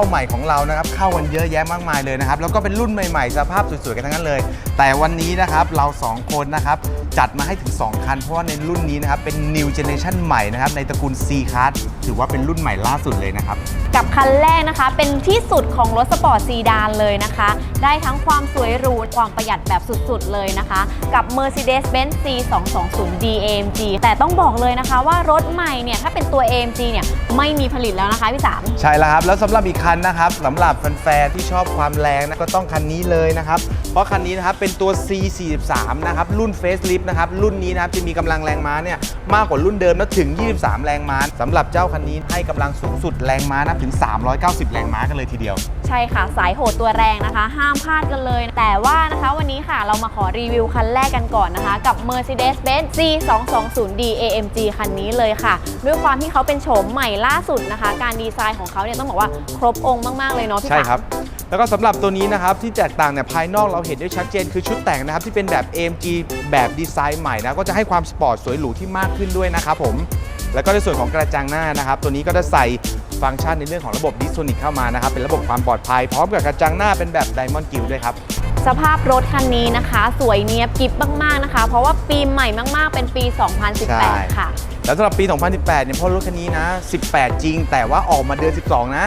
าใหม่ของเรานะครับเข้ากันเยอะแยะมากมายเลยนะครับแล้วก็เป็นรุ่นใหม่ๆสภาพสวยๆกันทั้งนั้นเลยแต่วันนี้นะครับเรา2คนนะครับจัดมาให้ถึง2คันเพราะว่าในรุ่นนี้นะครับเป็น New Generation ใหม่นะครับในตระกูล C-Class ถือว่าเป็นรุ่นใหม่ล่าสุดเลยนะครับกับคันแรกนะคะเป็นที่สุดของรถสปอร์ตซีดานเลยนะคะได้ทั้งความสวยหรูความประหยัดแบบสุดๆเลยนะคะกับ Mercedes-Benz C220d AMG แต่ต้องบอกเลยนะคะว่ารถใหม่เนี่ยถ้าเป็นตัว AMG เนี่ยไม่มีผลิตแล้วนะคะพี่สามใช่แล้วครับแล้วสำหรับอีกคันนะครับสำหรับแฟนๆที่ชอบความแรงนะก็ต้องคันนี้เลยนะครับเพราะคันนี้นะครับเป็นตัว C43 นะครับรุ่น Facelift นะครับรุ่นนี้นะครับจะมีกำลังแรงม้าเนี่ยมากกว่ารุ่นเดิมนะถึง23แรงม้าสำหรับเจ้าคันนี้ให้กำลังสูงสุดแรงม้านะถึง390แรงม้ากันเลยทีเดียวใช่ค่ะสายโหดตัวแรงนะคะห้ามพลาดกันเลยแต่ว่านะคะวันนี้ค่ะเรามาขอรีวิวคันแรกกันก่อนนะคะกับ Mercedes-Benz C220d AMG คันนี้เลยค่ะด้วยความที่เขาเป็นโฉมใหม่ล่าสุดนะคะการดีไซน์ของเขาเนี่ยต้องบอกว่าครบองค์มากๆเลยเนาะพี่ใช่ครับแล้วก็สำหรับตัวนี้นะครับที่แตกต่างเนี่ยภายนอกเราเห็นได้ชัดเจนคือชุดแต่งนะครับที่เป็นแบบ AMG แบบดีไซน์ใหม่นะก็จะให้ความสปอร์ตสวยหรูที่มากขึ้นด้วยนะครับผมแล้วก็ในส่วนของกระจังหน้านะครับตัวนี้ก็จะใส่ฟังก์ชันในเรื่องของระบบ Distronic เข้ามานะครับเป็นระบบความปลอดภัยพร้อมกับกระจังหน้าเป็นแบบ Diamond Grille ด้วยครับสภาพรถคันนี้นะคะสวยเนียบกิ๊บมากๆนะคะเพราะว่าปีใหม่มากๆเป็นปี 2018 ค่ะแล้วสำหรับปี 2018 เนี่ยเพราะรถคันนี้นะ18จริงแต่ว่าออกมาเดือน12นะ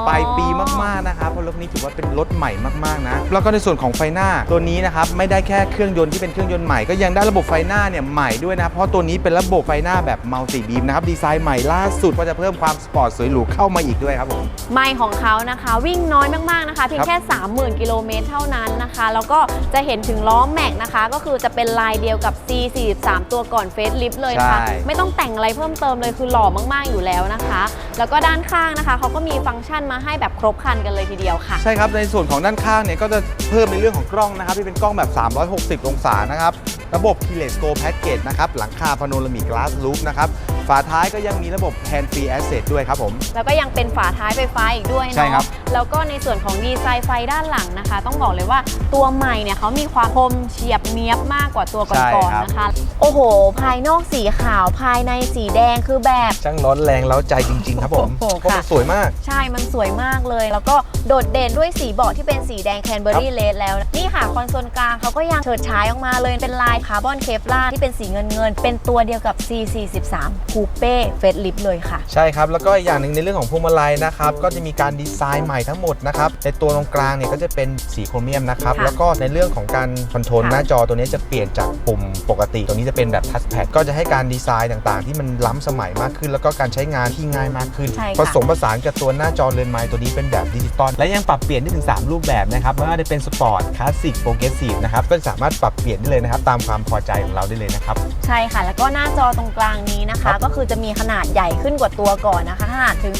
ปลายปีมากๆนะครับเพราะรถนี้ถือว่าเป็นรถใหม่มากๆนะแล้วก็ในส่วนของไฟหน้าตัวนี้นะครับไม่ได้แค่เครื่องยนต์ที่เป็นเครื่องยนต์ใหม่ก็ยังได้ระบบไฟหน้าเนี่ยใหม่ด้วยนะเพราะตัวนี้เป็นระบบไฟหน้าแบบ Multibeam นะครับดีไซน์ใหม่ล่าสุดก็จะเพิ่มความสปอร์ตสวยหรูเข้ามาอีกด้วยครับผมไมล์ของเขานะคะวิ่งน้อยมากๆนะคะเพียงแค่ 30,000 กิโลเมตรเท่านั้นนะคะแล้วก็จะเห็นถึงล้อแม็กนะคะก็คือจะเป็นลายเดียวกับ C43 ตัวก่อนเฟซลิฟต์เลยนะคะไม่ต้องแต่งอะไรเพิ่มเติมเลยคือหล่อมากๆอยู่แล้วนะคะแล้วก็ด้านข้างนะคะเขาก็มีฟังก์ชันมาให้แบบครบครันกันเลยทีเดียวค่ะใช่ครับในส่วนของด้านข้างเนี่ยก็จะเพิ่มในเรื่องของกล้องนะครับที่เป็นกล้องแบบ360องศานะครับระบบ Keyless Go Package นะครับหลังคา Panoramic Glass Roof นะครับฝาท้ายก็ยังมีระบบ Hand Free Access ด้วยครับผมแล้วก็ยังเป็นฝาท้ายไฟฟ้าอีกด้วยเนาะแล้วก็ในส่วนของดีไซน์ไฟด้านหลังนะคะต้องบอกเลยว่าตัวใหม่เนี่ยเขามีความคมเฉียบเนียบมากกว่าตัวก่อนๆนะคะโอ้โหภายนอกสีขาวภายในสีแดงคือแบบช่างร้อนแรงแล้วใจจริงๆครับผมเพราะมันสวยมากใช่มันสวยมากเลยแล้วก็โดดเด่นด้วยสีเบาะที่เป็นสีแดงแคนเบอรี่เลดแล้วนี่ค่ะคอนโซลกลางเขาก็ยังเฉิดฉายออกมาเลยเป็นลายคาร์บอนเคฟลาร์ที่เป็นสีเงินเป็นตัวเดียวกับ C43 Coupe Facelift เลยค่ะใช่ครับแล้วก็อย่างหนึ่งในเรื่องของพวงมาลัยนะครับก็จะมีการดีไซน์ใหม่ทั้งหมดนะครับในตัวตรงกลางเนี่ยก็จะเป็นสีโครเมียมนะครับแล้วก็ในเรื่องของการคอนโทรลหน้าจอตัวนี้จะเปลี่ยนจากปุ่มปกติตัวนี้จะเป็นแบบทัชแพดก็จะให้การดีไซน์ต่างๆที่มันล้ำสมัยมากขึ้นแล้วก็การใช้งานที่ง่ายมากขึ้นผสมผสานกับตัวหน้าจอเรือนไม้ตัวนี้เป็นแบบดิจิตอลและยังปรับเปลี่ยนได้ถึง3รูปแบบนะครับไม่ว่าจะเป็นสปอร์ตคลาสสิกโปรเกรสซีฟนะครับก็สามารถปรับเปลี่ยนได้เลยนะครับตามความพอใจของเราได้เลยนะครับใช่ค่ะแล้วก็หน้าจอตรงกลางนี้นะคะก็คือจะมีขนาดใหญ่ขึ้นกว่าตัวก่อนนะคะขนาดถึง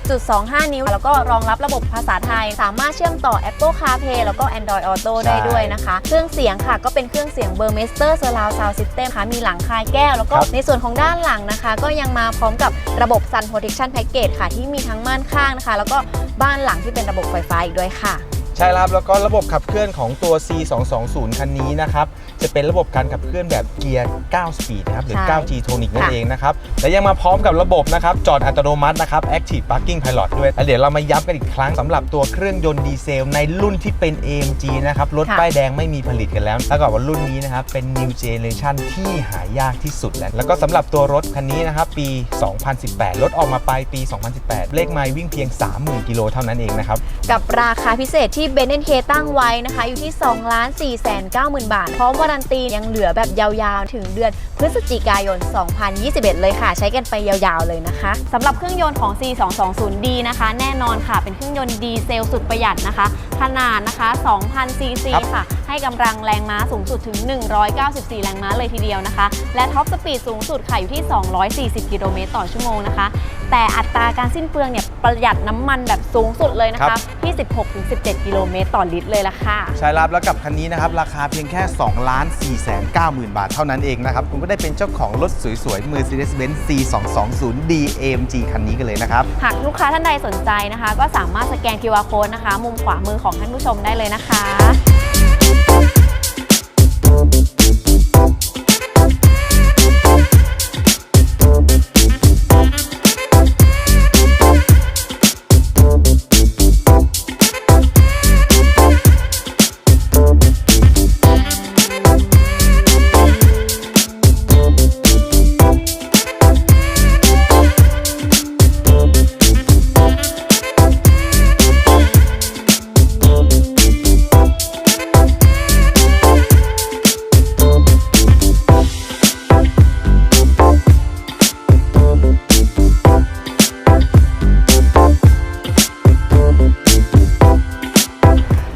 10.25 นิ้วแล้วก็รองรับระบบภาษาไทยสามารถเชื่อมต่อ Apple CarPlay แล้วก็ Android Auto ได้ด้วยนะคะเครื่องเสียงค่ะก็เป็นเครื่องเสียง Burmester Surround Sound System ค่ะมีหลังคาแก้วแล้วก็ในส่วนของด้านหลังนะคะก็ยังมาพร้อมกับระบบ Sun Protection Package ค่ะที่มีทั้งม่านข้างนะคะแล้วก็บ้านหลังที่เป็นระบบไฟฟ้าอีกด้วยค่ะใช่ครับแล้วก็ระบบขับเคลื่อนของตัว C220 คันนี้นะครับจะเป็นระบบการขับเคลื่อนแบบเกียร์9 สปีดนะครับหรือ 9G Tonic นั่นเองนะครับและยังมาพร้อมกับระบบนะครับจอดอัตโนมัตินะครับ Active Parking Pilot ด้วยแล้วเดี๋ยวเรามาย้ำกันอีกครั้งสำหรับตัวเครื่องยนต์ดีเซลในรุ่นที่เป็น AMG นะครับรถป้ายแดงไม่มีผลิตกันแล้วแล้วก็ว่ารุ่นนี้นะครับเป็น New Generation ที่หายากที่สุดแล้วก็สำหรับตัวรถคันนี้นะครับปี 2018 รถออกมาปลายปี 2018 เลขไมล์วิ่งเพียง 30,000 กิโลเท่านั้นเองนะครับกับราคาพิเศษที่เบนซ์เคตั้งไว้นะคะอยู่ที่ 2,490,000 บาทพร้อมวารันตียังเหลือแบบยาวๆถึงเดือนพฤศจิกายน 2021 เลยค่ะใช้กันไปยาวๆเลยนะคะสำหรับเครื่องยนต์ของ C220d นะคะแน่นอนค่ะเป็นเครื่องยนต์ดีเซลสุดประหยัดนะคะขนาดนะคะ 2,000 ซีซีค่ะให้กำลังแรงม้าสูงสุดถึง 194 แรงม้าเลยทีเดียวนะคะและท็อปสปีดสูงสุดค่ะอยู่ที่ 240 กิโลเมตรต่อชั่วโมงนะคะแต่อัตราการสิ้นเปลืองเนี่ยประหยัดน้ำมันแบบสูงสุดเลยนะคะที่ 16-17 กิโลเมตรต่อลิตรเลยล่ะค่ะใช่ครับแล้วกับคันนี้นะครับราคาเพียงแค่ 2,490,000 บาทเท่านั้นเองนะครับคุณก็ได้เป็นเจ้าของรถสวยๆ Mercedes-Benz C220d AMG คันนี้กันเลยนะครับหากลูกค้าท่านใดสนใจนะคะก็สามารถสแกน QR Code นะคะมุมขวามือของท่านผู้ชมได้เลยนะคะ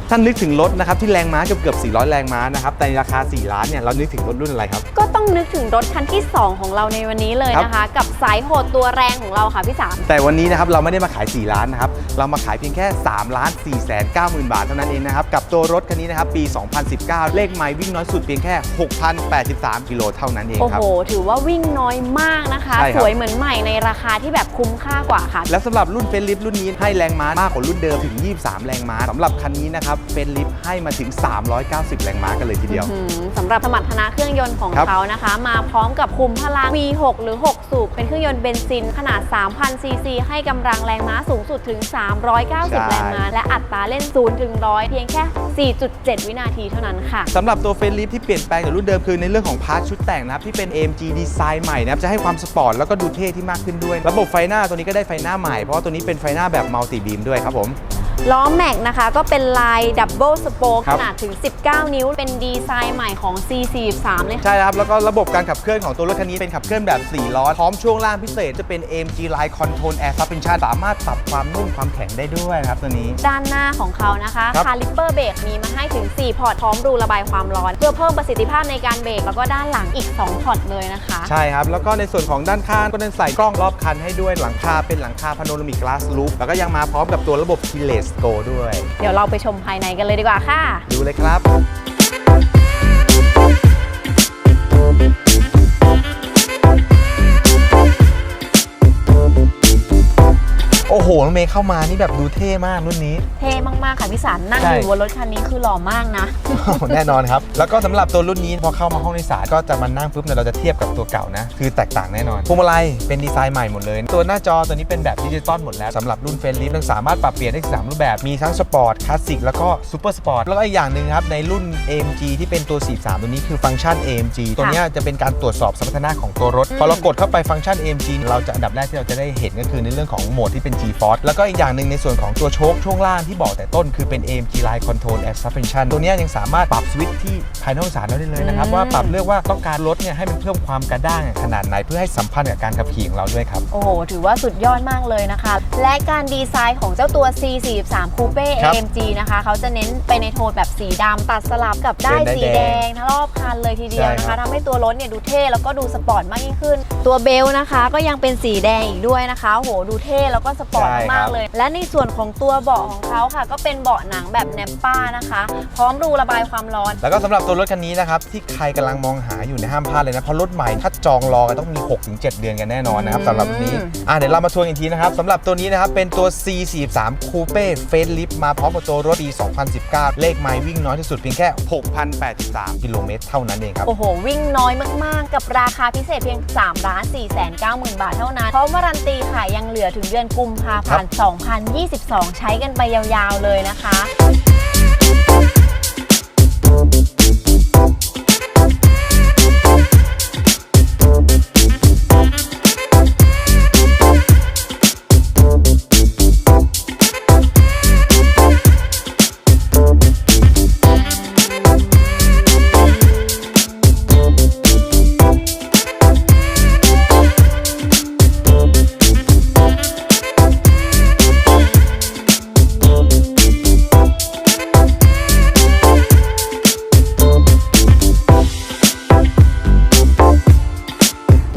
ถ้านึกถึงรถนะครับที่แรงม้าเกือบ400 แรงม้านะครับแต่ในราคา4 ล้านเนี่ยเรานึกถึงรถรุ่นอะไรครับก็ต้องนึกถึงรถคันที่ 2 ของเราในวันนี้เลยนะคะกับสายโหดตัวแรงของเราค่ะพี่สามแต่วันนี้นะครับเราไม่ได้มาขาย4 ล้านนะครับเรามาขายเพียงแค่3,490,000 บาทเท่านั้นเองนะครับกับตัวรถคันนี้นะครับปี 2019 เลขไมล์วิ่งน้อยสุดเพียงแค่ 6,083 กิโลเท่านั้นเองครับโอ้โหถือว่าวิ่งน้อยมากนะคะสวยเหมือนใหม่ในราคาที่แบบคุ้มค่ากว่าค่ะและสำหรับรุ่นเฟซลิฟต์รุ่นนี้ให้แรงม้ามากกว่ารุ่นเดิมถึง23 แรงม้าสำหรับคันนี้นะครับเฟซลิฟต์ให้มาถึง390 แรงม้ากันเลยทีเดียวสำหรับสมรรถนะเครื่องยนต์ของเขานะคะมาพร้อมกับคุมพลัง V6 หรือ 6 สูบเป็นเครื่องยนต์เบนซินขนาด 3,000 ซีซีให้กำลังแรงม้าสูงสุดถึง390 แรงม้าและอัตราเร่ง0 ถึง 100เพียงแค่ 4.7 วินาทีเท่านั้นค่ะสำหรับตัวเฟซลิฟต์ที่เปลี่ยนแปลงจากรุ่นเดิมคือในเรื่องของพาร์ทชุดแต่งนะครับที่เป็น AMG ดีไซน์ใหม่นะครับจะให้ความสปอร์ตแล้วก็ดูเท่ที่มากขึ้นด้วยระบบไฟหน้าตัวนี้ก็ได้ไฟหน้าใหม่เพราะว่าตัวนี้เป็นไฟหน้าแบบ Multibeam ด้วยครับผมล้อแม็กนะคะก็เป็นลายดับเบิลสโป๊กขนาดถึง19 นิ้วเป็นดีไซน์ใหม่ของ C43 เลยใช่ครับแล้วก็ระบบการขับเคลื่อนของตัวรถคันนี้เป็นขับเคลื่อนแบบ4 ล้อพร้อมช่วงล่างพิเศษจะเป็น AMG Line Control Air Suspension สามารถปรับความนุ่มความแข็งได้ด้วยครับตัวนี้ด้านหน้าของเขานะคะคาลิปเปอร์เบรกมีมาให้ถึง4 พอร์ตพร้อมรูระบายความร้อนเพื่อเพิ่มประสิทธิภาพในการเบรกแล้วก็ด้านหลังอีก2 พอร์ตเลยนะคะใช่ครับแล้วก็ในส่วนของด้านข้างก็ได้ใส่กล้องรอบคันให้ด้วยหลังคาเป็นหลังคา Panoramic Glass Roof แล้วก็ยังมาพร้อมกับตัวระบบ Keyless Go ด้วยเดี๋ยวเราไปชมภายในกันเลยดีกว่าค่ะดูเลยครับโอ้โหน้องเมย์เข้ามานี่แบบดูเท่มากรุ่นนี้เท่มากๆค่ะพี่สารนั่งอยู่บนรถคันนี้คือหล่อมากนะแน่นอนครับแล้วก็สำหรับตัวรุ่นนี้พอเข้ามาห้องโดยสารก็จะมานั่งปุ๊บเนี่ยเราจะเทียบกับตัวเก่านะคือแตกต่างแน่นอนพวงมาลัยเป็นดีไซน์ใหม่หมดเลยตัวหน้าจอตัวนี้เป็นแบบดิจิตอลหมดแล้วสำหรับรุ่นเฟซลิฟต์สามารถปรับเปลี่ยนได้3 รูปแบบมีทั้งสปอร์ตคลาสสิกแล้วก็ซูเปอร์สปอร์ตแล้วก็อีกอย่างหนึ่งครับในรุ่น AMG ที่เป็นตัว43ตัวนี้คือฟังก์ชัน AMG ตัวนี้จะเป็นการตรวจสอบสมรรถนะของตัวรถพอเรากดเข้าไปฟังก์ชัน AMG เราจะอันดับแรกที่เราจะได้เห็นก็คือในเรื่องของโหมดที่เป็น G-Force แล้วก็อีกอย่างหนึ่งในส่วนของตัวโชคช่วงล่างที่บอกแต่ต้นคือเป็น AMG Line Control Air Suspension ตัวนี้ยังสามารถปรับสวิตช์ที่ภายนอกสารได้เลยนะครับว่าปรับเลือกว่าต้องการรถเนี่ยให้มันเพิ่มความกระด้างขนาดไหนเพื่อให้สัมพันธ์กับการขับขี่ของเราด้วยครับโอ้โหถือว่าสุดยอดมากเลยนะคะและการดีไซน์ของเจ้าตัว C43 Coupe AMG นะคะเขาจะเน้นไปในโทนแบบสีดำตัดสลับกับได้สีแดงทั้งรอบคันเลยทีเดียวนะคะทำให้ตัวรถเนี่ยดูเท่แล้วก็ดูสปอร์ตมากยิ่งขึ้นตัวเบลนะคะก็ยังเป็นสีแดงอีกด้วยนะคะโอ้โหดูเท่แล้วก็สปอร์ตมากเลยและในส่วนของตัวเบาะของเขาค่ะก็เป็นเบาะหนังแบบแนปป้านะคะพร้อมรูระบายความร้อนแล้วก็สำหรับตัวรถคันนี้นะครับที่ใครกำลังมองหาอยู่ในห้ามพลาดเลยนะเพราะรถใหม่ถ้าจองรอกันต้องมี 6-7 เดือนกันแน่นอนนะครับสำหรับนี้เดี๋ยวเรามาทวนอีกทีนะครับสำหรับตัวนี้นะครับเป็นตัว C43 Coupe Facelift มาพร้อมกับตัวรถปี 2019 เลขไมล์วิ่งน้อยที่สุดเพียงแค่ 6,083 กิโลเมตรเท่านั้นเองครับโอ้โหวิ่งน้อยมากๆกับราคาพิเศษเพียง 3,490,000 บาทเท่านั้นพร้อมวารันตีค่ะยังเหลือถึงเดือนกุมภาพันธ์ 2022 ใช้กันไปยาวๆเลยนะคะ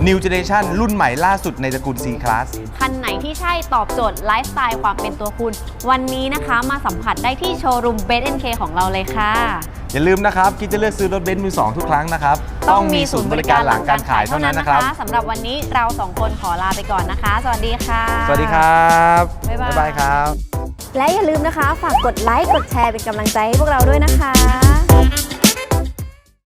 New Generation รุ่นใหม่ล่าสุดในตระกูล C Class คันไหนที่ใช่ตอบโจทย์ไลฟ์สไตล์ความเป็นตัวคุณวันนี้นะคะมาสัมผัสได้ที่โชว์รูม BenK ของเราเลยค่ะอย่าลืมนะครับคิดจะเลือกซื้อรถเบนซ์มือ 2 ทุกครั้งนะครับต้องมีศูนย์บริการหลังการขายเท่านั้นนะครับสำหรับวันนี้เรา2 คนขอลาไปก่อนนะคะสวัสดีค่ะสวัสดีครับบ๊ายบายครับและอย่าลืมนะคะฝากกดไลค์กดแชร์เป็นกำลังใจให้พวกเราด้วยนะคะ